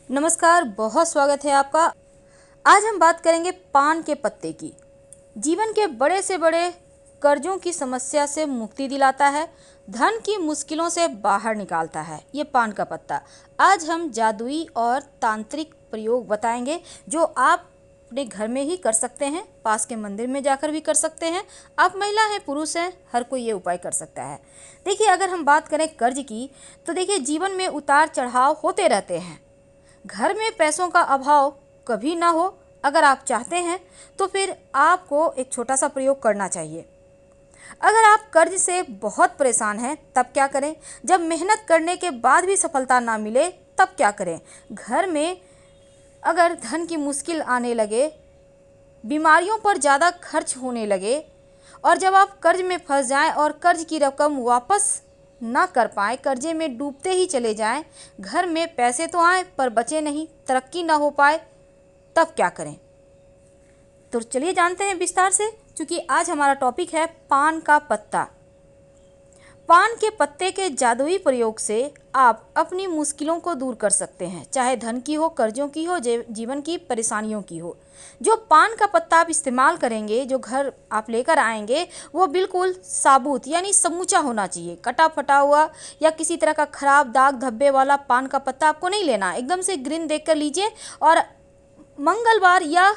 नमस्कार, बहुत स्वागत है आपका। आज हम बात करेंगे पान के पत्ते की। जीवन के बड़े से बड़े कर्जों की समस्या से मुक्ति दिलाता है, धन की मुश्किलों से बाहर निकालता है ये पान का पत्ता। आज हम जादुई और तांत्रिक प्रयोग बताएंगे जो आप अपने घर में ही कर सकते हैं, पास के मंदिर में जाकर भी कर सकते हैं। आप महिला हैं, पुरुष हैं, हर कोई ये उपाय कर सकता है। देखिए, अगर हम बात करें कर्ज की, तो देखिए जीवन में उतार चढ़ाव होते रहते हैं। घर में पैसों का अभाव कभी ना हो, अगर आप चाहते हैं तो फिर आपको एक छोटा सा प्रयोग करना चाहिए। अगर आप कर्ज से बहुत परेशान हैं तब क्या करें? जब मेहनत करने के बाद भी सफलता ना मिले तब क्या करें? घर में अगर धन की मुश्किल आने लगे, बीमारियों पर ज़्यादा खर्च होने लगे और जब आप कर्ज में फंस जाएं और कर्ज की रकम वापस ना कर पाए, कर्जे में डूबते ही चले जाएं, घर में पैसे तो आए पर बचे नहीं, तरक्की ना हो पाए, तब क्या करें? तो चलिए जानते हैं विस्तार से, क्योंकि आज हमारा टॉपिक है पान का पत्ता। पान के पत्ते के जादुई प्रयोग से आप अपनी मुश्किलों को दूर कर सकते हैं, चाहे धन की हो, कर्जों की हो, जीवन की परेशानियों की हो। जो पान का पत्ता आप इस्तेमाल करेंगे, जो घर आप लेकर आएंगे, वो बिल्कुल साबुत यानी समूचा होना चाहिए। कटा फटा हुआ या किसी तरह का खराब दाग धब्बे वाला पान का पत्ता आपको नहीं लेना। एकदम से ग्रीन देख कर लीजिए। और मंगलवार या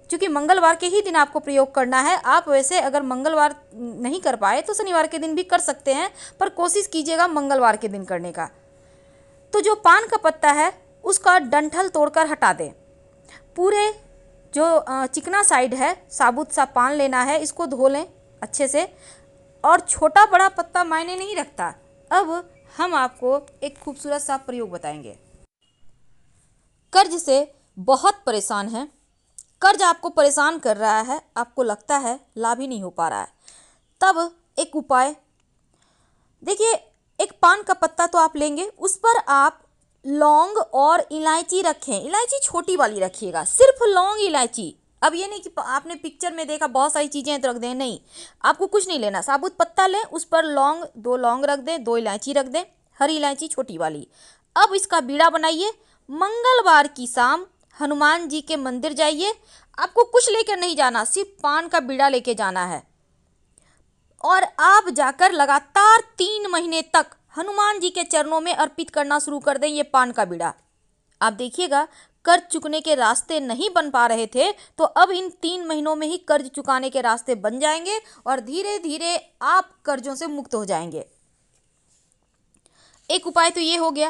क्योंकि मंगलवार के ही दिन आपको प्रयोग करना है। आप वैसे अगर मंगलवार नहीं कर पाए तो शनिवार के दिन भी कर सकते हैं, पर कोशिश कीजिएगा मंगलवार के दिन करने का। तो जो पान का पत्ता है उसका डंठल तोड़कर हटा दें। पूरे जो चिकना साइड है, साबुत सा पान लेना है, इसको धो लें अच्छे से। और छोटा बड़ा पत्ता मायने नहीं रखता। अब हम आपको एक खूबसूरत सा प्रयोग बताएंगे। कर्ज से बहुत परेशान हैं, कर्ज आपको परेशान कर रहा है, आपको लगता है लाभ ही नहीं हो पा रहा है, तब एक उपाय देखिए। एक पान का पत्ता तो आप लेंगे, उस पर आप लौंग और इलायची रखें। इलायची छोटी वाली रखिएगा, सिर्फ लौंग इलायची। अब ये नहीं कि आपने पिक्चर में देखा बहुत सारी चीज़ें तो रख दें, नहीं, आपको कुछ नहीं लेना। साबुत पत्ता लें, उस पर लौंग, 2 लौंग रख दें, 2 इलायची रख दें, हरी इलायची छोटी वाली। अब इसका बीड़ा बनाइए। मंगलवार की शाम हनुमान जी के मंदिर जाइए। आपको कुछ लेकर नहीं जाना, सिर्फ पान का बीड़ा लेके जाना है। और आप जाकर लगातार 3 महीने तक हनुमान जी के चरणों में अर्पित करना शुरू कर दें ये पान का बीड़ा। आप देखिएगा, कर्ज चुकने के रास्ते नहीं बन पा रहे थे तो अब इन 3 महीनों में ही कर्ज चुकाने के रास्ते बन जाएंगे और धीरे धीरे आप कर्जों से मुक्त हो जाएंगे। एक उपाय तो ये हो गया।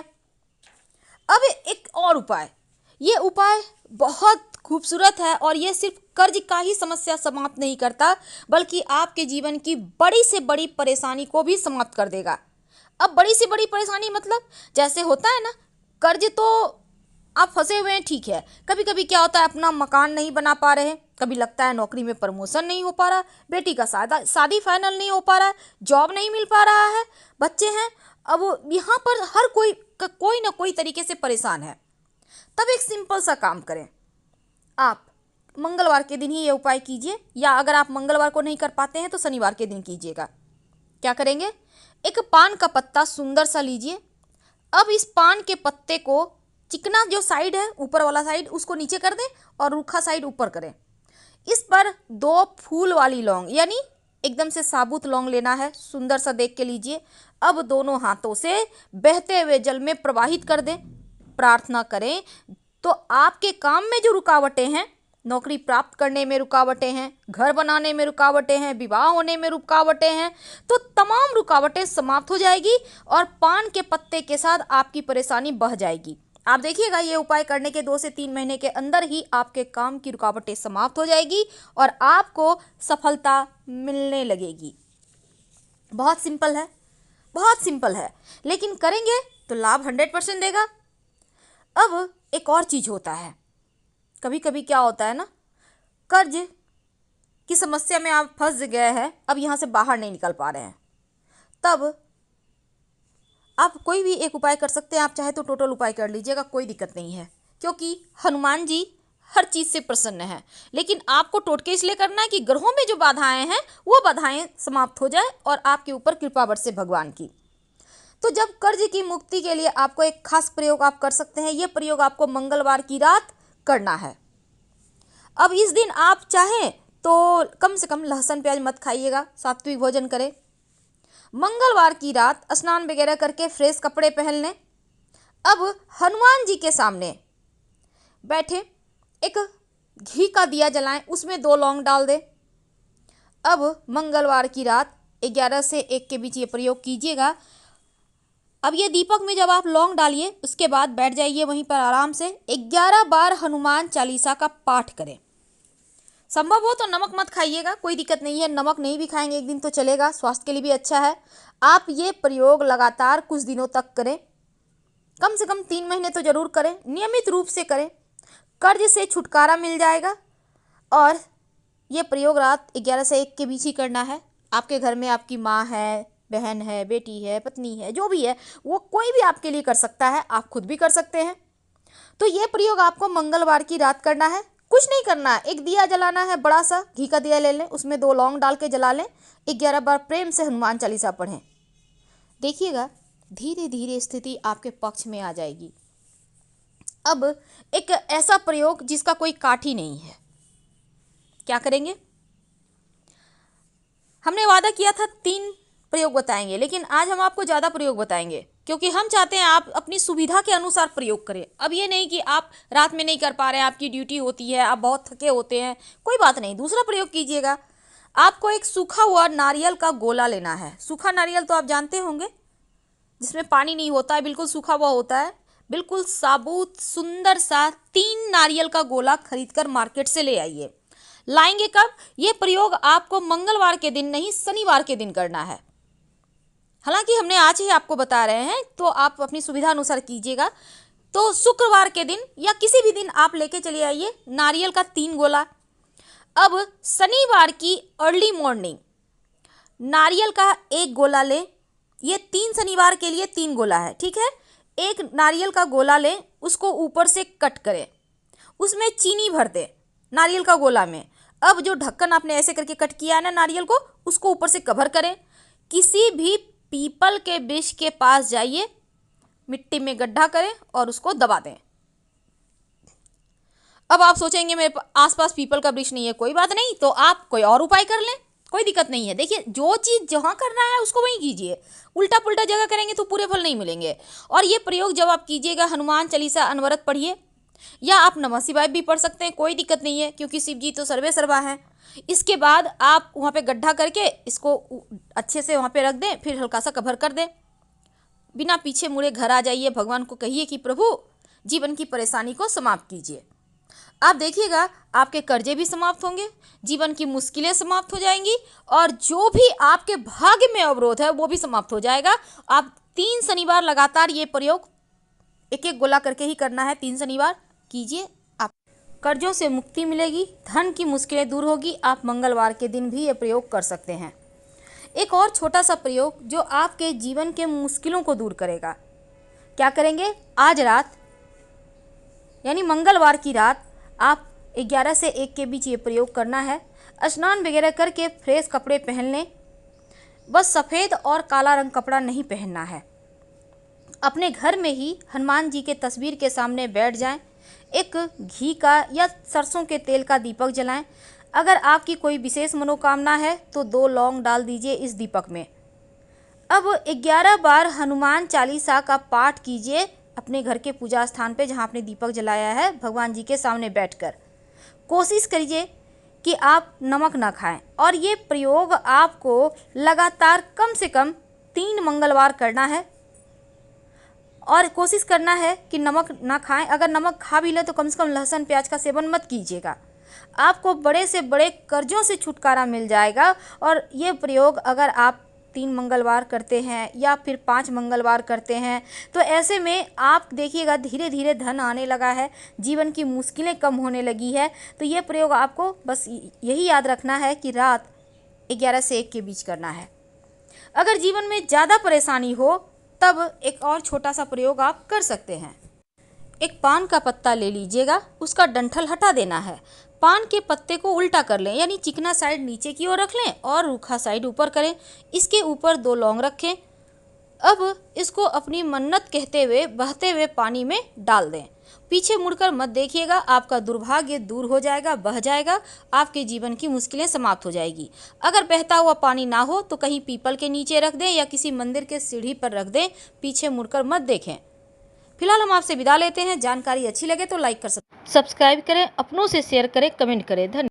अब एक और उपाय, ये उपाय बहुत खूबसूरत है और ये सिर्फ कर्ज का ही समस्या समाप्त नहीं करता, बल्कि आपके जीवन की बड़ी से बड़ी परेशानी को भी समाप्त कर देगा। अब बड़ी से बड़ी परेशानी मतलब जैसे होता है ना, कर्ज तो आप फंसे हुए हैं, ठीक है। कभी कभी क्या होता है, अपना मकान नहीं बना पा रहे हैं, कभी लगता है नौकरी में प्रमोशन नहीं हो पा रहा, बेटी का शादी फाइनल नहीं हो पा रहा है, जॉब नहीं मिल पा रहा है, बच्चे हैं। अब यहाँ पर हर कोई ना कोई तरीके से परेशान है। तब एक सिंपल सा काम करें, आप मंगलवार के दिन ही ये उपाय कीजिए, या अगर आप मंगलवार को नहीं कर पाते हैं तो शनिवार के दिन कीजिएगा। क्या करेंगे? एक पान का पत्ता सुंदर सा लीजिए। अब इस पान के पत्ते को चिकना जो साइड है, ऊपर वाला साइड, उसको नीचे कर दें और रूखा साइड ऊपर करें। इस पर 2 फूल वाली लौंग यानी एकदम से साबुत लौंग लेना है, सुंदर सा देख के लीजिए। अब दोनों हाथों से बहते हुए जल में प्रवाहित कर दें। प्रार्थना करें तो आपके काम में जो रुकावटें हैं, नौकरी प्राप्त करने में रुकावटें हैं, घर बनाने में रुकावटें हैं, विवाह होने में रुकावटें हैं, तो तमाम रुकावटें समाप्त हो जाएगी और पान के पत्ते के साथ आपकी परेशानी बह जाएगी। आप देखिएगा, ये उपाय करने के 2 से 3 महीने के अंदर ही आपके काम की रुकावटें समाप्त हो जाएगी और आपको सफलता मिलने लगेगी। बहुत सिंपल है, बहुत सिंपल है, लेकिन करेंगे तो लाभ 100% देगा। अब एक और चीज़ होता है, कभी कभी क्या होता है ना, कर्ज की समस्या में आप फंस गए हैं, अब यहाँ से बाहर नहीं निकल पा रहे हैं, तब आप कोई भी एक उपाय कर सकते हैं। आप चाहे तो टोटल उपाय कर लीजिएगा, कोई दिक्कत नहीं है, क्योंकि हनुमान जी हर चीज़ से प्रसन्न है। लेकिन आपको टोटके इसलिए करना है कि ग्रहों में जो बाधाएं हैं वो बाधाएं समाप्त हो जाए और आपके ऊपर कृपा बरसे भगवान की। तो जब कर्ज की मुक्ति के लिए आपको एक खास प्रयोग आप कर सकते हैं। ये प्रयोग आपको मंगलवार की रात करना है। अब इस दिन आप चाहें तो कम से कम लहसुन प्याज मत खाइएगा, सात्विक भोजन करें। मंगलवार की रात स्नान वगैरह करके फ्रेश कपड़े पहन लें। अब हनुमान जी के सामने बैठे एक घी का दिया जलाएं, उसमें 2 लौंग डाल दें। अब मंगलवार की रात 11 से 1 के बीच ये प्रयोग कीजिएगा। अब ये दीपक में जब आप लौंग डालिए, उसके बाद बैठ जाइए वहीं पर आराम से 11 बार हनुमान चालीसा का पाठ करें। संभव हो तो नमक मत खाइएगा, कोई दिक्कत नहीं है, नमक नहीं भी खाएंगे एक दिन तो चलेगा, स्वास्थ्य के लिए भी अच्छा है। आप ये प्रयोग लगातार कुछ दिनों तक करें, कम से कम 3 महीने तो जरूर करें, नियमित रूप से करें। कर्ज से छुटकारा मिल जाएगा। और ये प्रयोग रात 11 से 1 के बीच ही करना है। आपके घर में आपकी माँ है, बहन है, बेटी है, पत्नी है, जो भी है वो कोई भी आपके लिए कर सकता है, आप खुद भी कर सकते हैं। तो ये प्रयोग आपको मंगलवार की रात करना है। कुछ नहीं करना है, एक दिया जलाना है, बड़ा सा घी का दिया ले लें, उसमें 2 लौंग डाल के जला लें, 11 बार प्रेम से हनुमान चालीसा पढ़ें। देखिएगा धीरे धीरे स्थिति आपके पक्ष में आ जाएगी। अब एक ऐसा प्रयोग जिसका कोई काठ ही नहीं है, क्या करेंगे? हमने वादा किया था 3 प्रयोग बताएंगे, लेकिन आज हम आपको ज़्यादा प्रयोग बताएंगे क्योंकि हम चाहते हैं आप अपनी सुविधा के अनुसार प्रयोग करें। अब ये नहीं कि आप रात में नहीं कर पा रहे हैं, आपकी ड्यूटी होती है, आप बहुत थके होते हैं, कोई बात नहीं, दूसरा प्रयोग कीजिएगा। आपको एक सूखा हुआ नारियल का गोला लेना है। सूखा नारियल तो आप जानते होंगे, जिसमें पानी नहीं होता है, बिल्कुल सूखा हुआ होता है। बिल्कुल साबुत सुंदर सा 3 नारियल का गोला खरीद कर मार्केट से ले आइए। लाएंगे कब? ये प्रयोग आपको मंगलवार के दिन नहीं, शनिवार के दिन करना है। हालांकि हमने आज ही आपको बता रहे हैं, तो आप अपनी सुविधा अनुसार कीजिएगा। तो शुक्रवार के दिन या किसी भी दिन आप लेके चले आइए नारियल का 3 गोला। अब शनिवार की अर्ली मॉर्निंग नारियल का 1 गोला लें। ये 3 शनिवार के लिए 3 गोला है, ठीक है। एक नारियल का गोला लें, उसको ऊपर से कट करें, उसमें चीनी भर दें नारियल का गोला में। अब जो ढक्कन आपने ऐसे करके कट किया है ना नारियल को, उसको ऊपर से कवर करें। किसी भी पीपल के वृक्ष के पास जाइए, मिट्टी में गड्ढा करें और उसको दबा दें। अब आप सोचेंगे मेरे आसपास पीपल का वृक्ष नहीं है, कोई बात नहीं, तो आप कोई और उपाय कर लें, कोई दिक्कत नहीं है। देखिए जो चीज़ जहाँ करना है उसको वहीं कीजिए, उल्टा पुल्टा जगह करेंगे तो पूरे फल नहीं मिलेंगे। और ये प्रयोग जब आप कीजिएगा, हनुमान चालीसा अनवरत पढ़िए या आप नमः शिवाय भी पढ़ सकते हैं, कोई दिक्कत नहीं है, क्योंकि शिव जी तो सर्वे सर्वा हैं। इसके बाद आप वहाँ पे गड्ढा करके इसको अच्छे से वहाँ पे रख दें, फिर हल्का सा कवर कर दें। बिना पीछे मुड़े घर आ जाइए, भगवान को कहिए कि प्रभु जीवन की परेशानी को समाप्त कीजिए। आप देखिएगा आपके कर्जे भी समाप्त होंगे, जीवन की मुश्किलें समाप्त हो जाएंगी और जो भी आपके भाग्य में अवरोध है वो भी समाप्त हो जाएगा। आप 3 शनिवार लगातार ये प्रयोग 1-1 गोला करके ही करना है, 3 शनिवार कीजिए, आप कर्जों से मुक्ति मिलेगी, धन की मुश्किलें दूर होगी। आप मंगलवार के दिन भी ये प्रयोग कर सकते हैं। एक और छोटा सा प्रयोग जो आपके जीवन के मुश्किलों को दूर करेगा। क्या करेंगे? आज रात यानी मंगलवार की रात आप 11 से 1 के बीच ये प्रयोग करना है। स्नान वगैरह करके फ्रेश कपड़े पहन लें, बस सफ़ेद और काला रंग कपड़ा नहीं पहनना है। अपने घर में ही हनुमान जी के तस्वीर के सामने बैठ जाएं, एक घी का या सरसों के तेल का दीपक जलाएं। अगर आपकी कोई विशेष मनोकामना है तो 2 लौंग डाल दीजिए इस दीपक में। अब 11 बार हनुमान चालीसा का पाठ कीजिए अपने घर के पूजा स्थान पे, जहाँ आपने दीपक जलाया है, भगवान जी के सामने बैठकर। कोशिश करिए कि आप नमक ना खाएं और ये प्रयोग आपको लगातार कम से कम 3 मंगलवार करना है। और कोशिश करना है कि नमक ना खाएं। अगर नमक खा भी लें तो कम से कम लहसुन प्याज का सेवन मत कीजिएगा। आपको बड़े से बड़े कर्जों से छुटकारा मिल जाएगा। और ये प्रयोग अगर आप 3 मंगलवार करते हैं या फिर 5 मंगलवार करते हैं तो ऐसे में आप देखिएगा धीरे धीरे धन आने लगा है, जीवन की मुश्किलें कम होने लगी है। तो ये प्रयोग आपको बस यही याद रखना है कि रात 11 से 1 के बीच करना है। अगर जीवन में ज़्यादा परेशानी हो तब एक और छोटा सा प्रयोग आप कर सकते हैं। एक पान का पत्ता ले लीजिएगा, उसका डंठल हटा देना है। पान के पत्ते को उल्टा कर लें, यानी चिकना साइड नीचे की ओर रख लें और रूखा साइड ऊपर करें। इसके ऊपर 2 लौंग रखें। अब इसको अपनी मन्नत कहते हुए बहते हुए पानी में डाल दें। पीछे मुड़कर मत देखिएगा, आपका दुर्भाग्य दूर हो जाएगा, बह जाएगा, आपके जीवन की मुश्किलें समाप्त हो जाएगी। अगर बहता हुआ पानी ना हो तो कहीं पीपल के नीचे रख दें या किसी मंदिर के सीढ़ी पर रख दें, पीछे मुड़कर मत देखें। फिलहाल हम आपसे विदा लेते हैं। जानकारी अच्छी लगे तो लाइक कर सब्सक्राइब करें, अपनों से शेयर करें, कमेंट करें। धन्यवाद।